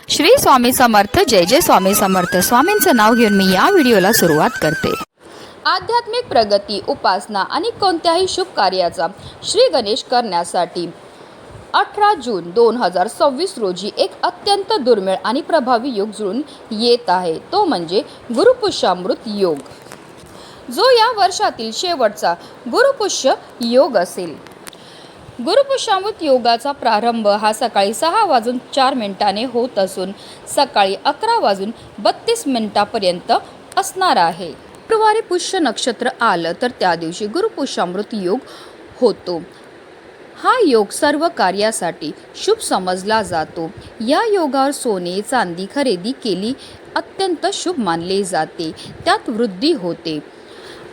श्री स्वामी समर्थ. जय जय स्वामी समर्थ. स्वामींचं नाव घेऊन मी या व्हिडिओला सुरुवात करते. आध्यात्मिक प्रगती, उपासना आणि कोणत्याही शुभ कार्याचा श्री गणेश करण्यासाठी 18 जून 2026 रोजी एक अत्यंत दुर्मिळ आणि प्रभावी योग जुळून येत आहे. तो म्हणजे गुरुपुष्यामृत योग, जो या वर्षातील शेवटचा गुरुपुष्य योग असेल. गुरुपुष्यामृत योगाचा प्रारंभ हा सकाळी 6:04 होत असून सकाळी 11:32 असणार आहे. शुक्रवारी पुष्य नक्षत्र आलं तर त्या दिवशी गुरुपुष्यामृत योग होतो. हा योग सर्व कार्यासाठी शुभ समजला जातो. या योगावर सोने चांदी खरेदी केली अत्यंत शुभ मानले जाते. त्यात वृद्धी होते.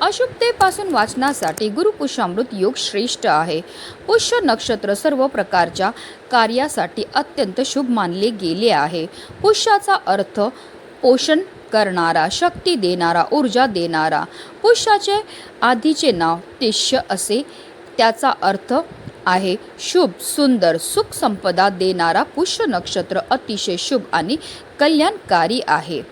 अशुभतेपासून वाचण्यासाठी गुरुपुष्यामृत योग श्रेष्ठ आहे. पुष्य नक्षत्र सर्व प्रकारच्या कार्यासाठी अत्यंत शुभ मानले गेले आहे. पुष्याचा अर्थ पोषण करणारा, शक्ती देणारा, ऊर्जा देणारा. पुष्याचे आधीचे नाव तिष्य असे. त्याचा अर्थ आहे शुभ, सुंदर, सुख संपदा देणारा. पुष्य नक्षत्र अतिशय शुभ आणि कल्याणकारी आहे.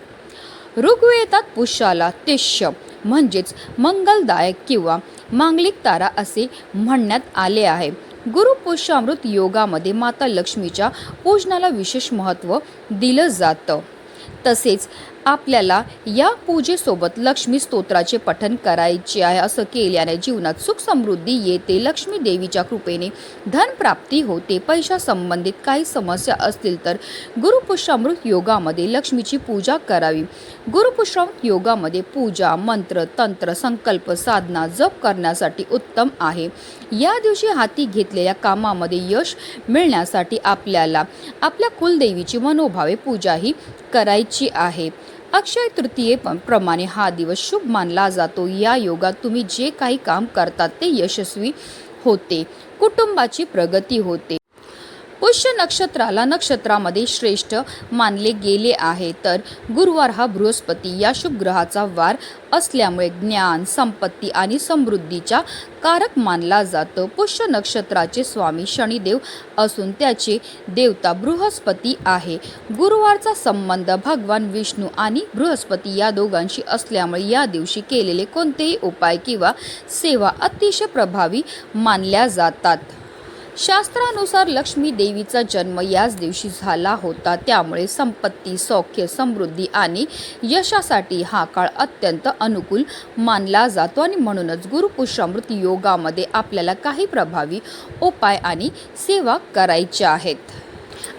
ऋग्वेदात पुष्याला तिष्य म्हणजेच मंगलदायक किंवा मांगलिक तारा असे म्हणण्यात आले आहे. गुरुपुष्यामृत योगामध्ये माता लक्ष्मीच्या पूजनाला विशेष महत्त्व दिलं जातं. तसेच आपल्याला या पूजेसोबत लक्ष्मी स्तोत्राचे पठण करायचे आहे. असं केल्याने जीवनात सुख समृद्धी येते. लक्ष्मी देवीच्या कृपेने धनप्राप्ती होते. पैशासंबंधित काही समस्या असतील तर गुरुपुष्यामृत योगामध्ये लक्ष्मीची पूजा करावी. गुरुपुष्यामृत योगामध्ये पूजा, मंत्र, तंत्र, संकल्प, साधना, जप करण्यासाठी उत्तम आहे. या दिवशी हाती घेतलेल्या कामामध्ये यश मिळण्यासाठी आपल्याला आपल्या कुलदेवीची मनोभावे पूजाही करायची आहे. अक्षय तृतीयेप्रमाणे हा दिवस शुभ मानला जातो. या योगात तुम्ही जे काही काम करतात ते यशस्वी होते. कुटुंबाची प्रगती होते. पुष्य नक्षत्राला नक्षत्रामध्ये श्रेष्ठ मानले गेले आहे. तर गुरुवार हा बृहस्पती या शुभ ग्रहाचा वार असल्यामुळे ज्ञान, संपत्ती आणि समृद्धीचा कारक मानला जातो. पुष्य नक्षत्राचे स्वामी शनिदेव असून त्याचे देवता बृहस्पती आहे. गुरुवारचा संबंध भगवान विष्णू आणि बृहस्पती या दोघांशी असल्यामुळे या दिवशी केलेले कोणतेही उपाय किंवा सेवा अतिशय प्रभावी मानल्या जातात. शास्त्रानुसार लक्ष्मी देवीचा जन्म याच दिवशी झाला होता. त्यामुळे संपत्ती, सौख्य, समृद्धी आणि यशासाठी हा काळ अत्यंत अनुकूल मानला जातो. आणि म्हणूनच गुरुपुष्यामृत योगामध्ये आपल्याला काही प्रभावी उपाय आणि सेवा करायच्या आहेत.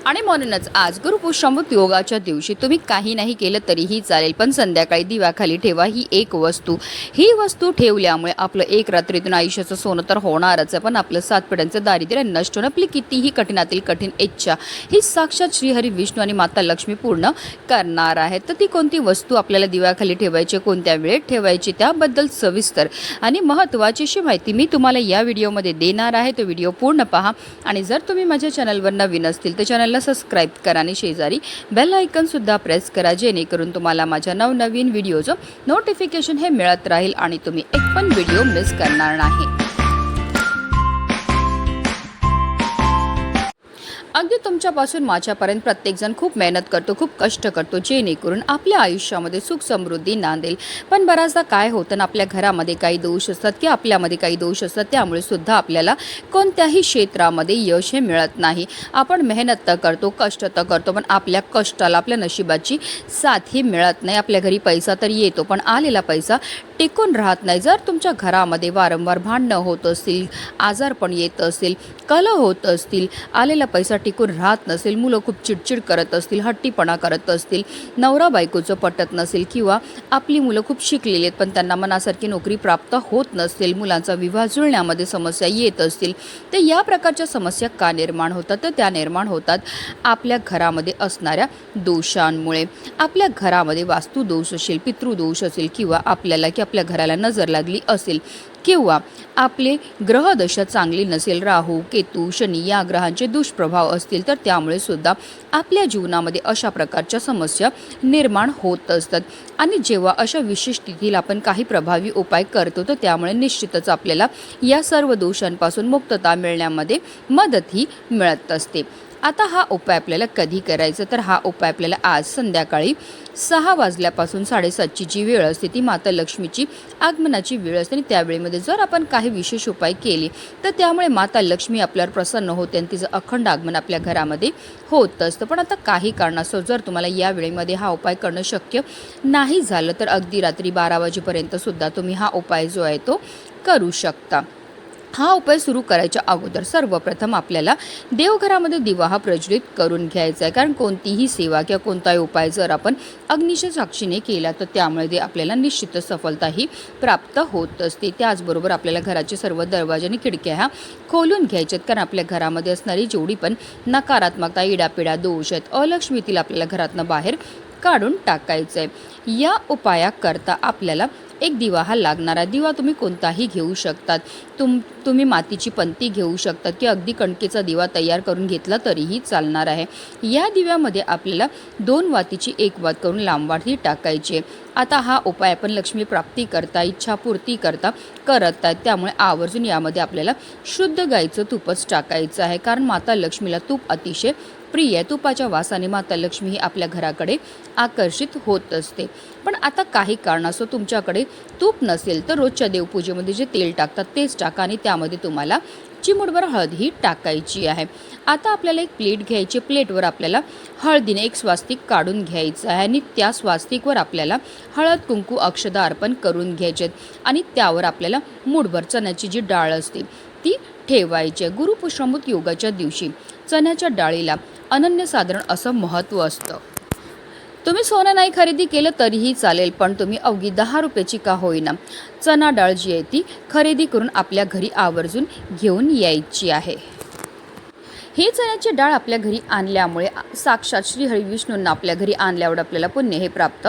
आणि म्हणूनच आज गुरुपुष्यामृत योगाच्या दिवशी तुम्ही काही नाही केलं तरीही चालेल, पण संध्याकाळी दिव्याखाली ठेवा ही एक वस्तू. ही वस्तू ठेवल्यामुळे आपलं एक रात्रीतून आयुष्याचं सोनं तर होणारच आहे, पण आपलं 7 पिढ्यांचं दारिद्र्य नष्ट होणं, आपली कितीही कठीणातील कठीण इच्छा ही साक्षात श्रीहरी विष्णू आणि माता लक्ष्मी पूर्ण करणार आहेत. तर ती कोणती वस्तू आपल्याला दिव्याखाली ठेवायची, कोणत्या वेळेत ठेवायची, त्याबद्दल सविस्तर आणि महत्त्वाची अशी माहिती मी तुम्हाला या व्हिडिओमध्ये देणार आहे. तो व्हिडिओ पूर्ण पहा. आणि जर तुम्ही माझ्या चॅनलवर नवीन असतील तर चॅनलला सबस्क्राईब करा आणि शेजारी बेल आयकॉन सुद्धा प्रेस करा, जेणेकरून तुम्हाला माझ्या नवनवीन व्हिडिओचं नोटिफिकेशन हे मिळत राहील आणि तुम्ही एक पण व्हिडिओ मिस करणार नाही. अगदी तुमच्यापासून माझ्यापर्यंत प्रत्येकजण खूप मेहनत करतो, खूप कष्ट करतो, जेणेकरून आपल्या आयुष्यामध्ये सुख समृद्धी नांदेल. पण बऱ्याचदा काय होतं ना, आपल्या घरामध्ये काही दोष असतात किंवा आपल्यामध्ये काही दोष असतात, त्यामुळे सुद्धा आपल्याला कोणत्याही क्षेत्रामध्ये यश हे मिळत नाही. आपण मेहनत तर करतो, कष्ट तर करतो, पण आपल्या कष्टाला, आपल्या नशिबाची साथ ही मिळत नाही. आपल्या घरी पैसा तर येतो, पण आलेला पैसा टिकून राहत नाही. जर तुमच्या घरामध्ये वारंवार भांडणं होत असतील, आजारपण येत असेल, कलह होत असतील, आलेला पैसा टिकून राहत नसेल, मुलं खूप चिडचिड करत असतील, हट्टीपणा करत असतील, नवरा बायकोचं पटत नसेल, किंवा आपली मुलं खूप शिकलेली आहेत पण त्यांना मनासारखी नोकरी प्राप्त होत नसेल, मुलांचा विवाह जुळण्यामध्ये समस्या येत असतील, तर या प्रकारच्या समस्या का निर्माण होतात? तर त्या निर्माण होतात आपल्या घरामध्ये असणाऱ्या दोषांमुळे. आपल्या घरामध्ये वास्तुदोष असेल, पितृदोष असेल, किंवा आपल्याला की आपल्या घराला नजर लागली असेल, किंवा आपले ग्रहदशा चांगली नसेल, राहू, केतू, शनी या ग्रहांचे दुष्प्रभाव असतील, तर त्यामुळे सुद्धा आपल्या जीवनामध्ये अशा प्रकारच्या समस्या निर्माण होत असतात. आणि जेव्हा अशा विशेष तिथीला आपण काही प्रभावी उपाय करतो, तर त्यामुळे निश्चितच आपल्याला या सर्व दोषांपासून मुक्तता मिळण्यामध्ये मदतही मिळत असते. आता हा उपाय आपल्याला कधी करायचा, तर हा उपाय आपल्याला आज संध्याकाळी 6 वाजल्यापासून 7:30ची जी वेळ असते ती माता लक्ष्मीची आगमनाची वेळ असते, आणि त्यावेळेमध्ये जर आपण काही विशेष उपाय केले तर त्यामुळे माता लक्ष्मी आपल्यावर प्रसन्न होते आणि तिचं अखंड आगमन आपल्या घरामध्ये होत असतं. पण आता काही कारणास्तव जर तुम्हाला या वेळेमध्ये हा उपाय करणं शक्य नाही झालं तर अगदी रात्री 12 वाजेपर्यंत सुद्धा तुम्ही हा उपाय जो आहे तो करू शकता. हा उपाय सुरू करायच्या अगोदर सर्वप्रथम आपल्याला देवघरामध्ये दिवा हा प्रज्वलित करून घ्यायचा आहे, कारण कोणतीही सेवा किंवा कोणताही उपाय जर आपण अग्नीच्या साक्षीने केला तर त्यामुळे आपल्याला निश्चित सफलता ही प्राप्त होत असते. त्याचबरोबर आपल्याला घराचे सर्व दरवाजे आणि खिडक्या ह्या खोलून घ्यायच्यात, कारण आपल्या घरामध्ये असणारी जेवढी पण नकारात्मकता, इडापिडा, दोष आहेत, अलक्ष्मीतील आपल्याला घरातनं बाहेर काढून टाकायचं आहे. या उपायाकरता आपल्याला एक दिवा हा लागणार आहे. दिवा तुम्ही कोणताही घेऊ शकतात. तुम्ही मातीची पंती घेऊ शकतात की अगदी कणकेचा दिवा तयार करून घेतला तरीही चालणार आहे. या दिव्यामध्ये आपल्याला 2 वातीची 1 वात करून लांबवाट ही टाकायची आहे. आता हा उपाय आपण लक्ष्मी प्राप्ती करता, इच्छापूर्ती करता करत आहेत, त्यामुळे आवर्जून यामध्ये आपल्याला शुद्ध गाईचं तूपच टाकायचं आहे, कारण माता लक्ष्मीला तूप अतिशय प्रिय आहे. तुपाच्या वासाने माता लक्ष्मी ही आपल्या घराकडे आकर्षित होत असते. पण आता काही कारणास्तव तुमच्याकडे तूप नसेल तर रोजच्या देवपूजेमध्ये जे तेल टाकतात तेच टाका, आणि त्यामध्ये तुम्हाला चिमूटभर हळद ही टाकायची आहे. आता आपल्याला एक प्लेट घ्यायची. प्लेटवर आपल्याला हळदीने एक स्वास्तिक काढून घ्यायचं आहे, आणि त्या स्वास्तिकवर आपल्याला हळद, कुंकू, अक्षदा अर्पण करून घ्यायचे, आणि त्यावर आपल्याला मूठभर चण्याची जी डाळ असते ती ठेवायची. गुरुपुष्यमृत योगाच्या दिवशी चण्याच्या डाळीला अनन्यसाधारण असं महत्त्व असतं. तुम्ही सोनं नाही खरेदी केलं तरीही चालेल, पण तुम्ही अवघी 10 रुपयाची का होईना चणा डाळ जी आहे ती खरेदी करून आपल्या घरी आवर्जून घेऊन यायची आहे. ही चण्याची डाळ आपल्या घरी आणल्यामुळे साक्षात श्रीहरी विष्णूंना आपल्या घरी आणल्यावर आपल्याला पुण्य हे प्राप्त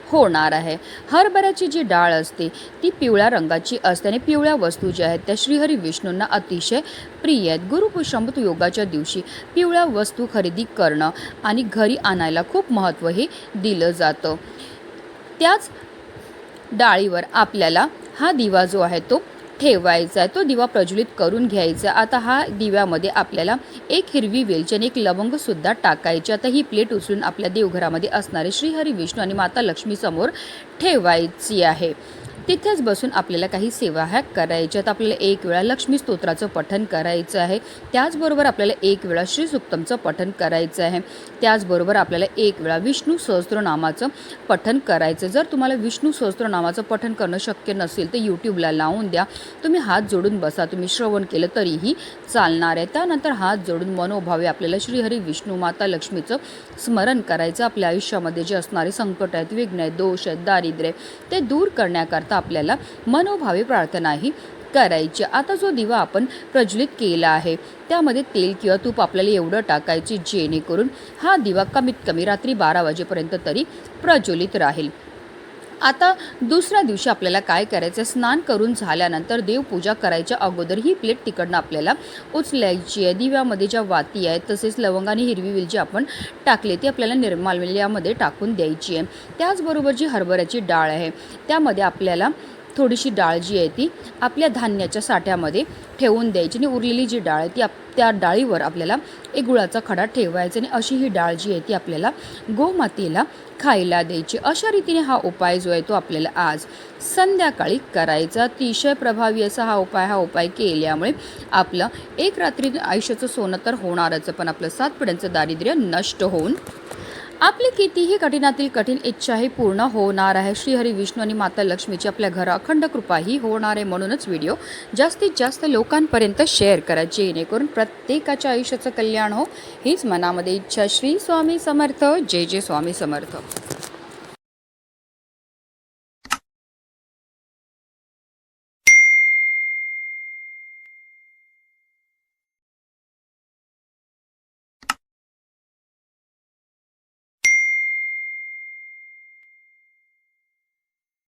होणार आहे. हरभऱ्याची जी डाळ असते ती पिवळ्या रंगाची असते, आणि पिवळ्या वस्तू ज्या आहेत त्या श्रीहरी विष्णूंना अतिशय प्रिय आहेत. गुरुपुष्यमृत योगाच्या दिवशी पिवळ्या वस्तू खरेदी करणं आणि घरी आणायला खूप महत्त्व हे दिलं जातं. त्याच डाळीवर आपल्याला हा दिवा जो आहे तो ठेवायचा आहे, तो दिवा प्रज्वलित करून घ्यायचा. आता हा दिव्यामध्ये आपल्याला एक हिरवी वेलची आणि एक लवंग सुद्धा टाकायची. आता ही प्लेट उचलून आपल्या देवघरामध्ये असणारे श्रीहरी विष्णू आणि माता लक्ष्मी समोर ठेवायची आहे. तिथेच बसून आपल्याला काही सेवा ह्या करायच्यात. आपल्याला 1 वेळा लक्ष्मी स्तोत्राचं पठण करायचं आहे. त्याचबरोबर आपल्याला 1 वेळा श्रीसूक्तमचं पठण करायचं आहे. त्याचबरोबर आपल्याला 1 वेळा विष्णू सहस्त्रनामाचं पठण करायचं. जर तुम्हाला विष्णू सहस्त्रनामाचं पठण करणं शक्य नसेल तर यूट्यूबला लावून द्या. तुम्ही हात जोडून बसा, तुम्ही श्रवण केलं तरीही चालणार आहे. त्यानंतर हात जोडून मनोभावे आपल्याला श्रीहरी विष्णू माता लक्ष्मीचं स्मरण करायचं. आपल्या आयुष्यामध्ये जे असणारे संकट आहेत, विघ्न आहेत, दोष आहेत, दारिद्र्य ते दूर करण्याकरता आपल्याला मनोभावे प्रार्थनाही करायची. आता जो दिवा आपण प्रज्वलित केला आहे त्यामध्ये तेल किंवा तूप आपल्याला एवढं टाकायचे जेणेकरून हा दिवा कमीत कमी रात्री 12 वाजेपर्यंत तरी प्रज्वलित राहील. आता दुसऱ्या दिवशी आपल्याला काय करायचं, स्नान करून झाल्यानंतर देवपूजा करायच्या अगोदर ही प्लेट तिकडनं आपल्याला उचलायची आहे. दिव्यामध्ये ज्या वाती आहेत तसेच लवंग आणि हिरवी वेलची आपण टाकली ती आपल्याला निर्माल्यामध्ये टाकून द्यायची आहे. त्याचबरोबर जी हरभऱ्याची डाळ आहे त्यामध्ये आपल्याला थोडीशी डाळ जी आहे ती आपल्या धान्याच्या साठ्यामध्ये ठेवून द्यायची, आणि उरलेली जी डाळ आहे ती त्या डाळीवर आपल्याला एक गुळाचा खडा ठेवायचा, आणि अशी ही डाळ जी आहे ती आपल्याला गोमातेला खायला द्यायची. अशा रीतीने हा उपाय जो आहे तो आपल्याला आज संध्याकाळी करायचा. अतिशय प्रभावी असा हा उपाय केल्यामुळे आपलं एक रात्री आयुष्याचं सोनं तर होणारच, पण आपलं 7 पिढ्यांचं दारिद्र्य नष्ट होऊन आपली कितीही कठीणातील कठीण इच्छाही पूर्ण होणार आहे. श्रीहरी विष्णू आणि माता लक्ष्मीची आपल्या घरा अखंड कृपाही होणार आहे. म्हणूनच व्हिडिओ जास्तीत जास्त लोकांपर्यंत शेअर करा, जेणेकरून प्रत्येकाच्या आयुष्याचं कल्याण हो हीच मनामध्ये इच्छा. श्री स्वामी समर्थ. जय जय स्वामी समर्थ.